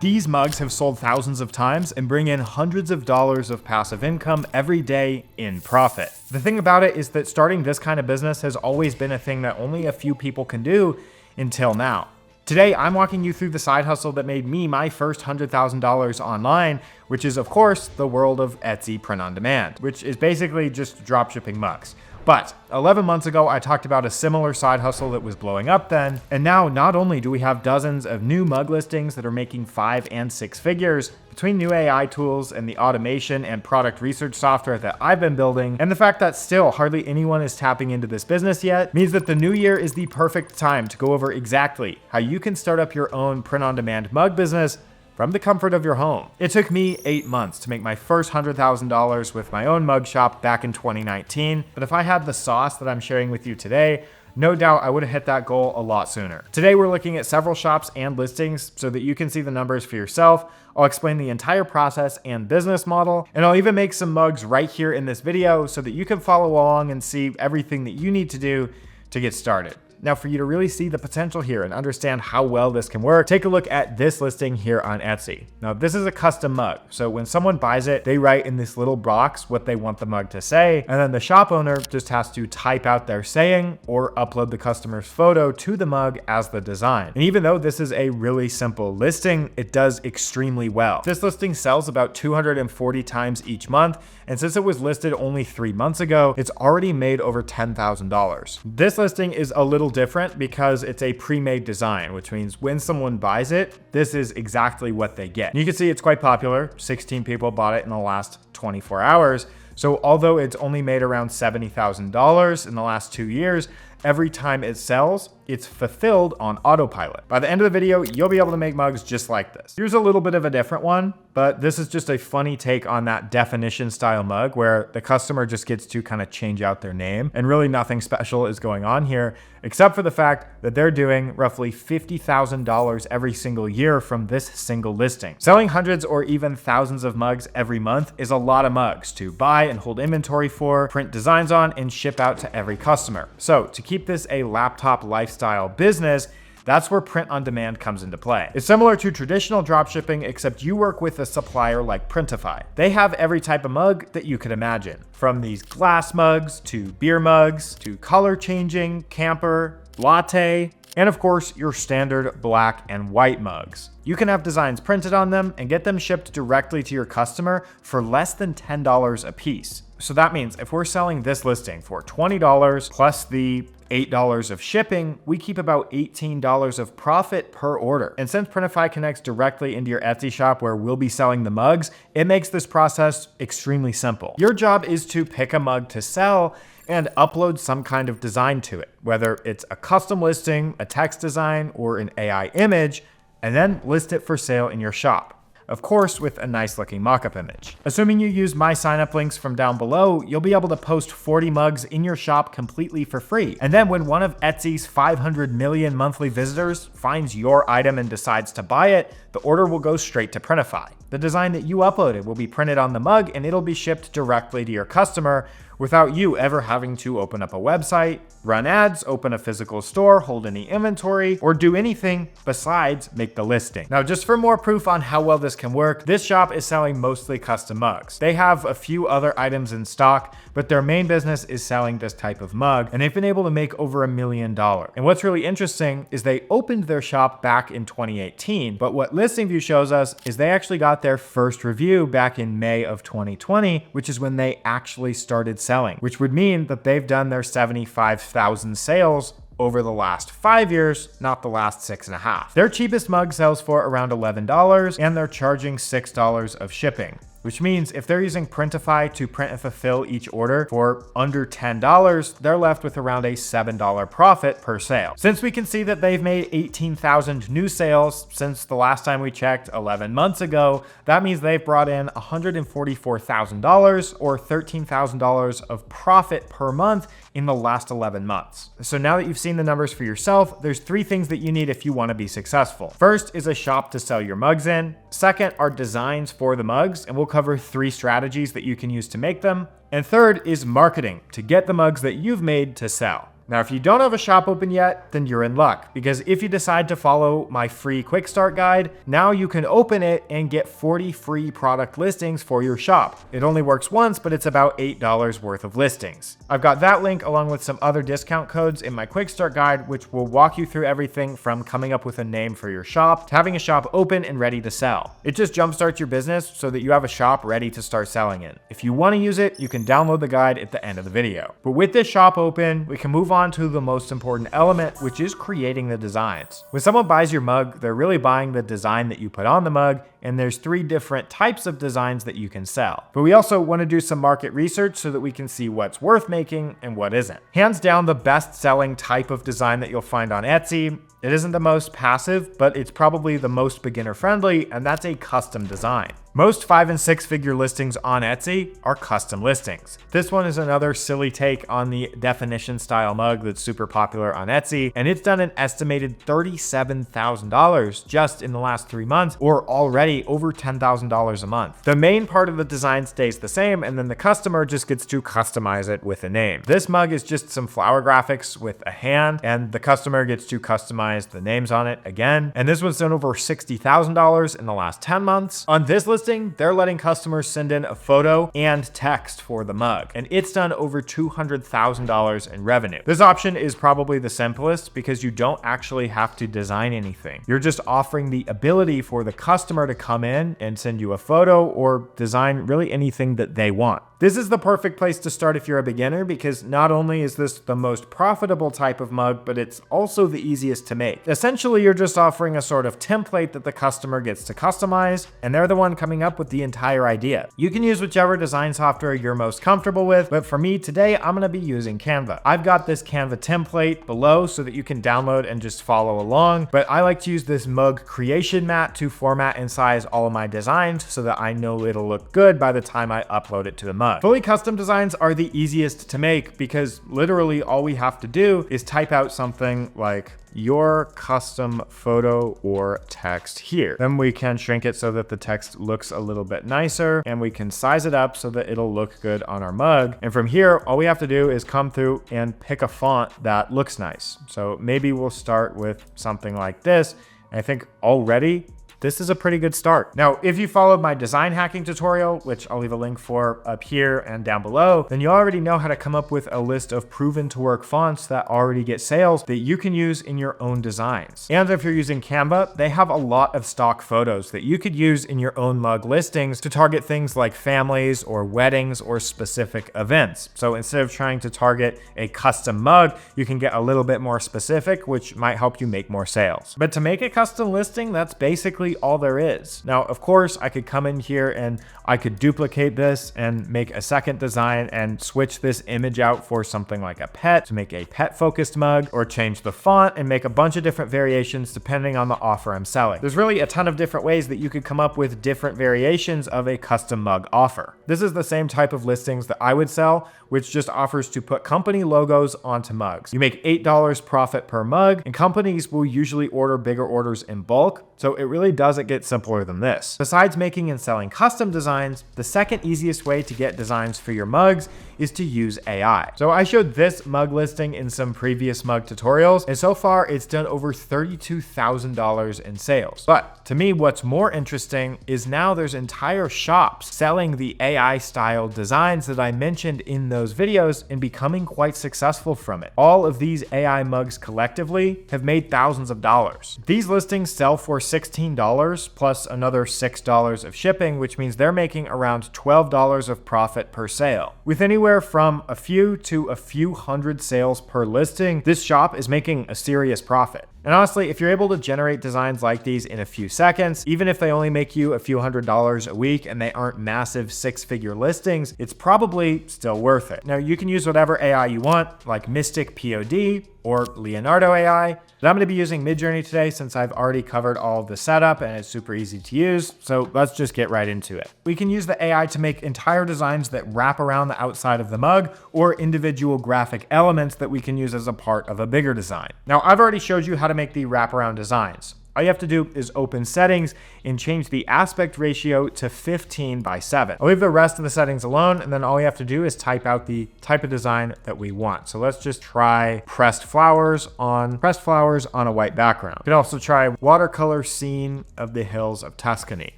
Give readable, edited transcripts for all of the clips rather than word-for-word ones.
These mugs have sold thousands of times and bring in hundreds of dollars of passive income every day in profit. The thing about it is that starting this kind of business has always been a thing that only a few people can do until now. Today, I'm walking you through the side hustle that made me my first $100,000 online, which is of course the world of Etsy print on demand, which is basically just dropshipping mugs. But 11 months ago, I talked about a similar side hustle that was blowing up then. And now not only do we have dozens of new mug listings that are making 5 and 6 figures, between new AI tools and the automation and product research software that I've been building, and the fact that still hardly anyone is tapping into this business yet, means that the new year is the perfect time to go over exactly how you can start up your own print-on-demand mug business from the comfort of your home. It took me 8 months to make my first $100,000 with my own mug shop back in 2019, but if I had the sauce that I'm sharing with you today, no doubt I would have hit that goal a lot sooner. Today we're looking at several shops and listings so that you can see the numbers for yourself. I'll explain the entire process and business model, and I'll even make some mugs right here in this video so that you can follow along and see everything that you need to do to get started. Now, for you to really see the potential here and understand how well this can work, take a look at this listing here on Etsy. Now, this is a custom mug. So when someone buys it, they write in this little box what they want the mug to say. And then the shop owner just has to type out their saying or upload the customer's photo to the mug as the design. And even though this is a really simple listing, it does extremely well. This listing sells about 240 times each month. And since it was listed only 3 months ago, it's already made over $10,000. This listing is a little different because it's a pre-made design, which means when someone buys it, this is exactly what they get. And you can see it's quite popular. 16 people bought it in the last 24 hours. So although it's only made around $70,000 in the last 2 years, every time it sells, it's fulfilled on autopilot. By the end of the video, you'll be able to make mugs just like this. Here's a little bit of a different one, but this is just a funny take on that definition style mug where the customer just gets to kind of change out their name and really nothing special is going on here, except for the fact that they're doing roughly $50,000 every single year from this single listing. Selling hundreds or even thousands of mugs every month is a lot of mugs to buy and hold inventory for, print designs on, and ship out to every customer. So to keep this a laptop lifestyle business, that's where print on demand comes into play. It's similar to traditional dropshipping, except you work with a supplier like Printify. They have every type of mug that you could imagine, from these glass mugs to beer mugs to color changing, camper, latte, and of course your standard black and white mugs. You can have designs printed on them and get them shipped directly to your customer for less than $10 a piece. So that means if we're selling this listing for $20 plus the $8 of shipping, we keep about $18 of profit per order. And since Printify connects directly into your Etsy shop where we'll be selling the mugs, it makes this process extremely simple. Your job is to pick a mug to sell and upload some kind of design to it, whether it's a custom listing, a text design, or an AI image, and then list it for sale in your shop. Of course, with a nice looking mockup image. Assuming you use my sign up links from down below, you'll be able to post 40 mugs in your shop completely for free. And then when one of Etsy's 500 million monthly visitors finds your item and decides to buy it, the order will go straight to Printify. The design that you uploaded will be printed on the mug and it'll be shipped directly to your customer without you ever having to open up a website, run ads, open a physical store, hold any inventory, or do anything besides make the listing. Now, just for more proof on how well this can work, this shop is selling mostly custom mugs. They have a few other items in stock, but their main business is selling this type of mug, and they've been able to make over $1 million. And what's really interesting is they opened their shop back in 2018, but what Listing View shows us is they actually got their first review back in May of 2020, which is when they actually started selling, which would mean that they've done their 75,000 sales over the last 5 years, not the last 6.5. Their cheapest mug sells for around $11 and they're charging $6 of shipping, which means if they're using Printify to print and fulfill each order for under $10, they're left with around a $7 profit per sale. Since we can see that they've made 18,000 new sales since the last time we checked 11 months ago, that means they've brought in $144,000 or $13,000 of profit per month in the last 11 months. So now that you've seen the numbers for yourself, there's 3 things that you need if you want to be successful. First is a shop to sell your mugs in. Second are designs for the mugs, and we'll cover 3 strategies that you can use to make them. And third is marketing to get the mugs that you've made to sell. Now, if you don't have a shop open yet, then you're in luck, because if you decide to follow my free quick start guide, now you can open it and get 40 free product listings for your shop. It only works once, but it's about $8 worth of listings. I've got that link along with some other discount codes in my quick start guide, which will walk you through everything from coming up with a name for your shop to having a shop open and ready to sell. It just jumpstarts your business so that you have a shop ready to start selling in. If you want to use it, you can download the guide at the end of the video. But with this shop open, we can move on to the most important element, which is creating the designs. When someone buys your mug, they're really buying the design that you put on the mug, and there's 3 different types of designs that you can sell. But we also want to do some market research so that we can see what's worth making and what isn't. Hands down, the best selling type of design that you'll find on Etsy, it isn't the most passive, but it's probably the most beginner friendly, and that's a custom design. Most 5 and 6 figure listings on Etsy are custom listings. This one is another silly take on the definition style mug that's super popular on Etsy, and it's done an estimated $37,000 just in the last 3 months, or already over $10,000 a month. The main part of the design stays the same, and then the customer just gets to customize it with a name. This mug is just some flower graphics with a hand, and the customer gets to customize the names on it again. And this one's done over $60,000 in the last 10 months. On this listing, they're letting customers send in a photo and text for the mug, and it's done over $200,000 in revenue. This option is probably the simplest because you don't actually have to design anything. You're just offering the ability for the customer to come in and send you a photo or design really anything that they want. This is the perfect place to start if you're a beginner, because not only is this the most profitable type of mug, but it's also the easiest to make. Essentially, you're just offering a sort of template that the customer gets to customize, and they're the one coming up with the entire idea. You can use whichever design software you're most comfortable with, but for me today, I'm gonna be using Canva. I've got this Canva template below so that you can download and just follow along, but I like to use this mug creation mat to format and size all of my designs so that I know it'll look good by the time I upload it to the mug. Fully custom designs are the easiest to make because literally all we have to do is type out something like your custom photo or text here. Then we can shrink it so that the text looks a little bit nicer, and we can size it up so that it'll look good on our mug. And from here, all we have to do is come through and pick a font that looks nice. So maybe we'll start with something like this. I think already this is a pretty good start. Now, if you followed my design hacking tutorial, which I'll leave a link for up here and down below, then you already know how to come up with a list of proven to work fonts that already get sales that you can use in your own designs. And if you're using Canva, they have a lot of stock photos that you could use in your own mug listings to target things like families or weddings or specific events. So instead of trying to target a custom mug, you can get a little bit more specific, which might help you make more sales. But to make a custom listing, that's basically all there is. Now, of course, I could come in here and I could duplicate this and make a second design and switch this image out for something like a pet to make a pet focused mug, or change the font and make a bunch of different variations depending on the offer I'm selling. There's really a ton of different ways that you could come up with different variations of a custom mug offer. This is the same type of listings that I would sell, which just offers to put company logos onto mugs. You make $8 profit per mug, and companies will usually order bigger orders in bulk, so it really doesn't get simpler than this. Besides making and selling custom designs, the second easiest way to get designs for your mugs is to use AI. So I showed this mug listing in some previous mug tutorials, and so far it's done over $32,000 in sales. But to me, what's more interesting is now there's entire shops selling the AI style designs that I mentioned in those videos and becoming quite successful from it. All of these AI mugs collectively have made thousands of dollars. These listings sell for $16 plus another $6 of shipping, which means they're making around $12 of profit per sale. With anywhere from a few to a few hundred sales per listing, this shop is making a serious profit. And honestly, if you're able to generate designs like these in a few seconds, even if they only make you a few $100s a week and they aren't massive 6-figure listings, it's probably still worth it. Now, you can use whatever AI you want, like Mystic POD or Leonardo AI, but I'm going to be using Midjourney today since I've already covered all of the setup and it's super easy to use. So let's just get right into it. We can use the AI to make entire designs that wrap around the outside of the mug, or individual graphic elements that we can use as a part of a bigger design. Now, I've already showed you how to make the wraparound designs. All you have to do is open settings and change the aspect ratio to 15:7. I'll leave the rest of the settings alone, and then all you have to do is type out the type of design that we want. So let's just try pressed flowers on a white background. You can also try watercolor scene of the hills of Tuscany.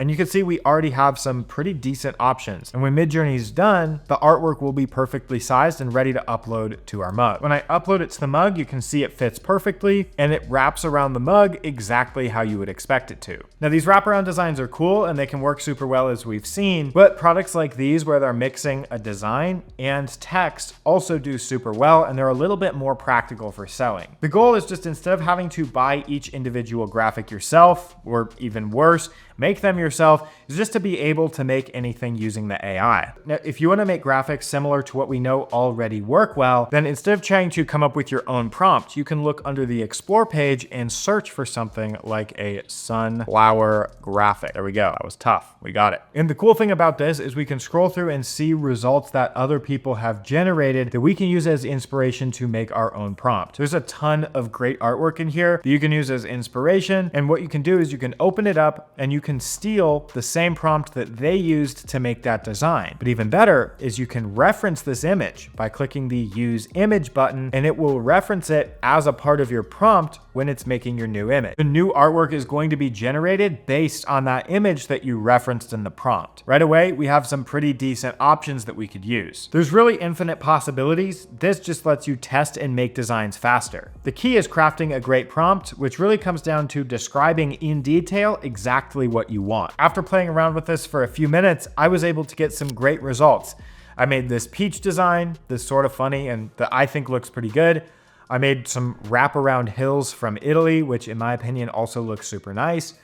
And you can see we already have some pretty decent options. And when Midjourney is done, the artwork will be perfectly sized and ready to upload to our mug. When I upload it to the mug, you can see it fits perfectly and it wraps around the mug exactly how you would expect it to. Now these wraparound designs are cool and they can work super well as we've seen, but products like these where they're mixing a design and text also do super well, and they're a little bit more practical for selling. The goal is just, instead of having to buy each individual graphic yourself, or even worse, make them yourself, is just to be able to make anything using the AI. Now, if you want to make graphics similar to what we know already work well, then instead of trying to come up with your own prompt, you can look under the Explore page and search for something like a sunflower graphic. There we go. That was tough. We got it. And the cool thing about this is we can scroll through and see results that other people have generated that we can use as inspiration to make our own prompt. There's a ton of great artwork in here that you can use as inspiration. And what you can do is you can open it up and you can steal the same prompt that they used to make that design. But even better is you can reference this image by clicking the Use Image button, and it will reference it as a part of your prompt when it's making your new image. The new artwork is going to be generated based on that image that you referenced in the prompt. Right away, we have some pretty decent options that we could use. There's really infinite possibilities. This just lets you test and make designs faster. The key is crafting a great prompt, which really comes down to describing in detail exactly what you want. After playing around with this for a few minutes, I was able to get some great results. I made this peach design that's sort of funny and that I think looks pretty good. I made some wraparound hills from Italy, which in my opinion also looks super nice.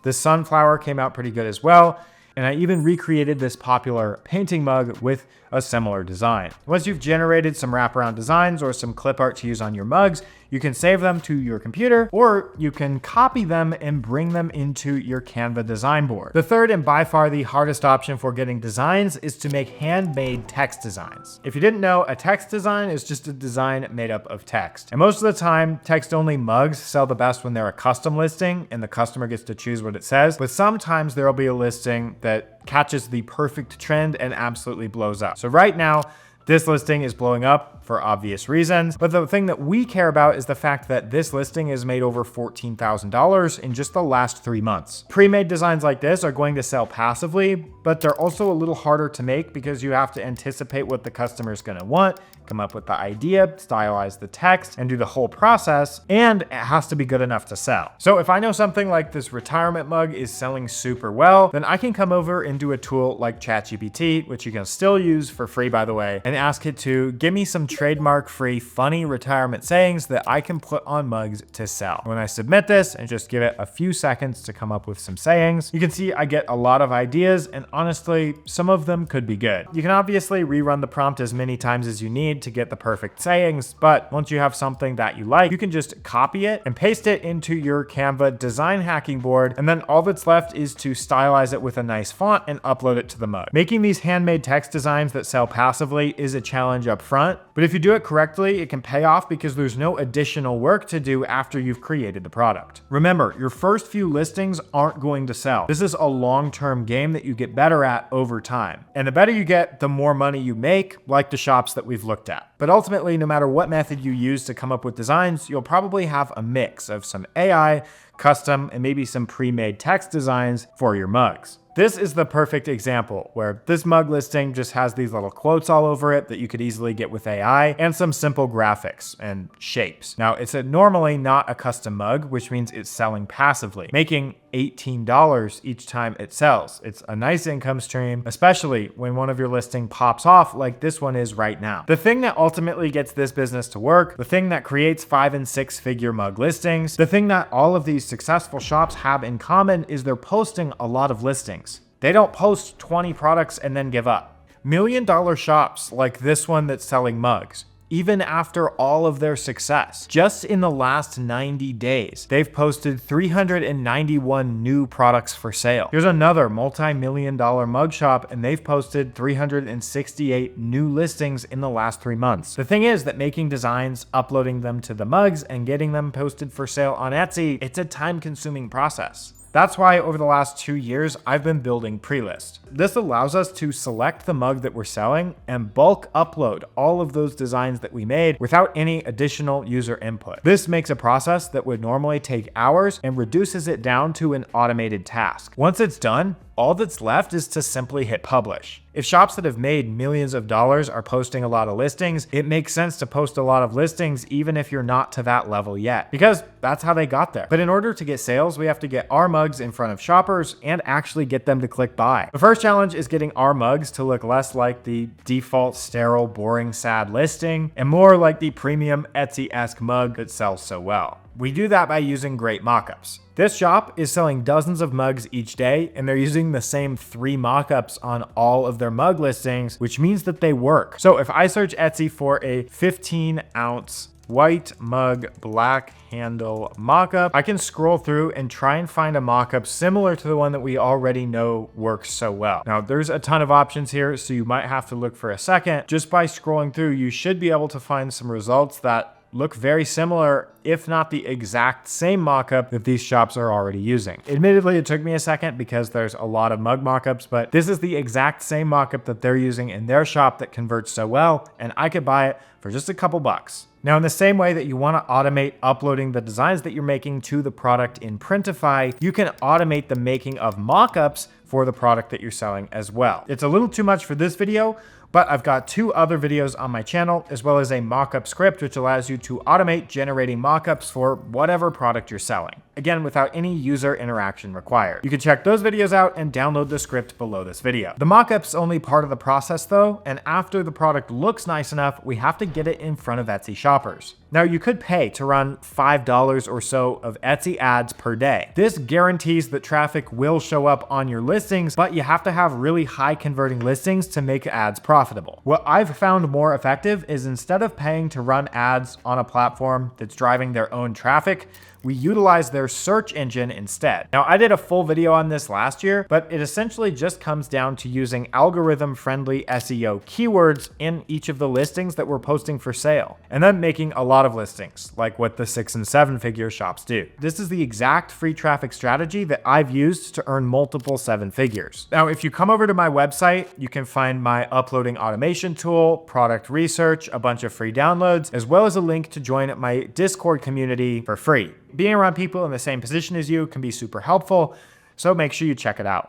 The sunflower came out pretty good as well. And I even recreated this popular painting mug with a similar design. Once you've generated some wraparound designs or some clip art to use on your mugs, you can save them to your computer, or you can copy them and bring them into your Canva design board. The third and by far the hardest option for getting designs is to make handmade text designs. If you didn't know, a text design is just a design made up of text. And most of the time, text-only mugs sell the best when they're a custom listing and the customer gets to choose what it says. But sometimes there'll be a listing that catches the perfect trend and absolutely blows up. So right now, this listing is blowing up for obvious reasons, but the thing that we care about is the fact that this listing has made over $14,000 in just the last 3 months. Pre-made designs like this are going to sell passively, but they're also a little harder to make because you have to anticipate what the customer is going to want, come up with the idea, stylize the text, and do the whole process, and it has to be good enough to sell. So if I know something like this retirement mug is selling super well, then I can come over and do a tool like ChatGPT, which you can still use for free, by the way, and ask it to give me some trademark-free funny retirement sayings that I can put on mugs to sell. When I submit this and just give it a few seconds to come up with some sayings, you can see I get a lot of ideas, and honestly, some of them could be good. You can obviously rerun the prompt as many times as you need to get the perfect sayings, but once you have something that you like, you can just copy it and paste it into your Canva design hacking board, and then all that's left is to stylize it with a nice font and upload it to the mug. Making these handmade text designs that sell passively is a challenge up front, but if you do it correctly, it can pay off because there's no additional work to do after you've created the product. Remember, your first few listings aren't going to sell. This is a long-term game that you get better at over time. And the better you get, the more money you make, like the shops that we've looked at. But ultimately, no matter what method you use to come up with designs, you'll probably have a mix of some AI, custom, and maybe some pre-made text designs for your mugs. This is the perfect example where this mug listing just has these little quotes all over it that you could easily get with AI and some simple graphics and shapes. Now, it's normally not a custom mug, which means it's selling passively, making $18 each time it sells. It's a nice income stream, especially when one of your listing pops off like this one is right now. The thing that ultimately gets this business to work, the thing that creates 5- and 6-figure mug listings, the thing that all of these successful shops have in common is they're posting a lot of listings. They don't post 20 products and then give up. $1 million shops like this one that's selling mugs even after all of their success. Just in the last 90 days, they've posted 391 new products for sale. Here's another multi-million-dollar mug shop, and they've posted 368 new listings in the last 3 months. The thing is that making designs, uploading them to the mugs, and getting them posted for sale on Etsy, it's a time-consuming process. That's why over the last 2 years, I've been building Prelist. This allows us to select the mug that we're selling and bulk upload all of those designs that we made without any additional user input. This makes a process that would normally take hours and reduces it down to an automated task. Once it's done, all that's left is to simply hit publish. If shops that have made millions of dollars are posting a lot of listings, it makes sense to post a lot of listings even if you're not to that level yet, because that's how they got there. But in order to get sales, we have to get our mugs in front of shoppers and actually get them to click buy. The first challenge is getting our mugs to look less like the default sterile, boring, sad listing and more like the premium Etsy-esque mug that sells so well. We do that by using great mockups. This shop is selling dozens of mugs each day, and they're using the same 3 mockups on all of their mug listings, which means that they work. So if I search Etsy for a 15-ounce white mug black handle mockup, I can scroll through and try and find a mockup similar to the one that we already know works so well. Now, there's a ton of options here, so you might have to look for a second. Just by scrolling through, you should be able to find some results that look very similar, if not the exact same mockup that these shops are already using. Admittedly, it took me a second because there's a lot of mug mockups, but this is the exact same mockup that they're using in their shop that converts so well, and I could buy it for just a couple bucks. Now, in the same way that you want to automate uploading the designs that you're making to the product in Printify, you can automate the making of mockups for the product that you're selling as well. It's a little too much for this video, but I've got 2 other videos on my channel, as well as a mockup script, which allows you to automate generating mockups for whatever product you're selling. Again, without any user interaction required. You can check those videos out and download the script below this video. The mockup's only part of the process though, and after the product looks nice enough, we have to get it in front of Etsy shoppers. Now, you could pay to run $5 or so of Etsy ads per day. This guarantees that traffic will show up on your listings, but you have to have really high converting listings to make ads profitable. What I've found more effective is instead of paying to run ads on a platform that's driving their own traffic, we utilize their search engine instead. Now, I did a full video on this last year, but it essentially just comes down to using algorithm-friendly SEO keywords in each of the listings that we're posting for sale, and then making a lot of listings, like what the 6- and 7-figure shops do. This is the exact free traffic strategy that I've used to earn multiple 7 figures. Now, if you come over to my website, you can find my uploading automation tool, product research, a bunch of free downloads, as well as a link to join my Discord community for free. Being around people in the same position as you can be super helpful, so make sure you check it out.